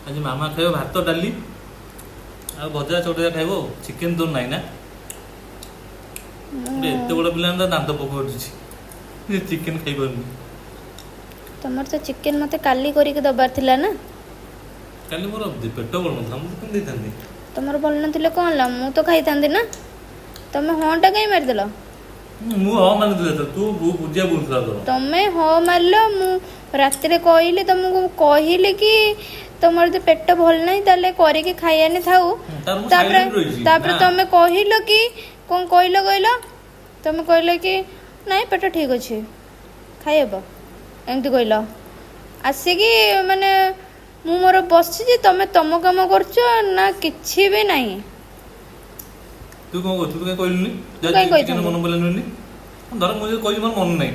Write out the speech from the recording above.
आज मामा खाइब भात डाली आ भजा चटया खाइब चिकेन तो नाई ना एते बड़ पिला दांत पक उठुछि चिकेन खाइ परनी तमर तो चिकेन मते काली करी के दबार थिला ना काली मोर पेट बड़ न हम कोन देथांदी तमर बोल नथिले कोन ला मु तो खाई थांदी ना तमे होंटा कई मार देलो मु ह मान दे तू पूजा बोलथला तो तमे हो मारलो मु रात रे कहले तुमको कहले कि तमर तो पेट भल नहीं ताले करे के खाइया ने थाउ तापर तमे कहिलो कि कोन कहलो तमे कहलो कि नहीं पेट ठीक अछि खाइबो एमती कहलो आसे कि माने मु मोर बसछि जे तमे तम काम करछो ना किछि भी नहीं तू कोन कहलु तू कहलुनी जा चिकेन मन बोलनुनी धर मुझे कोई मन नहीं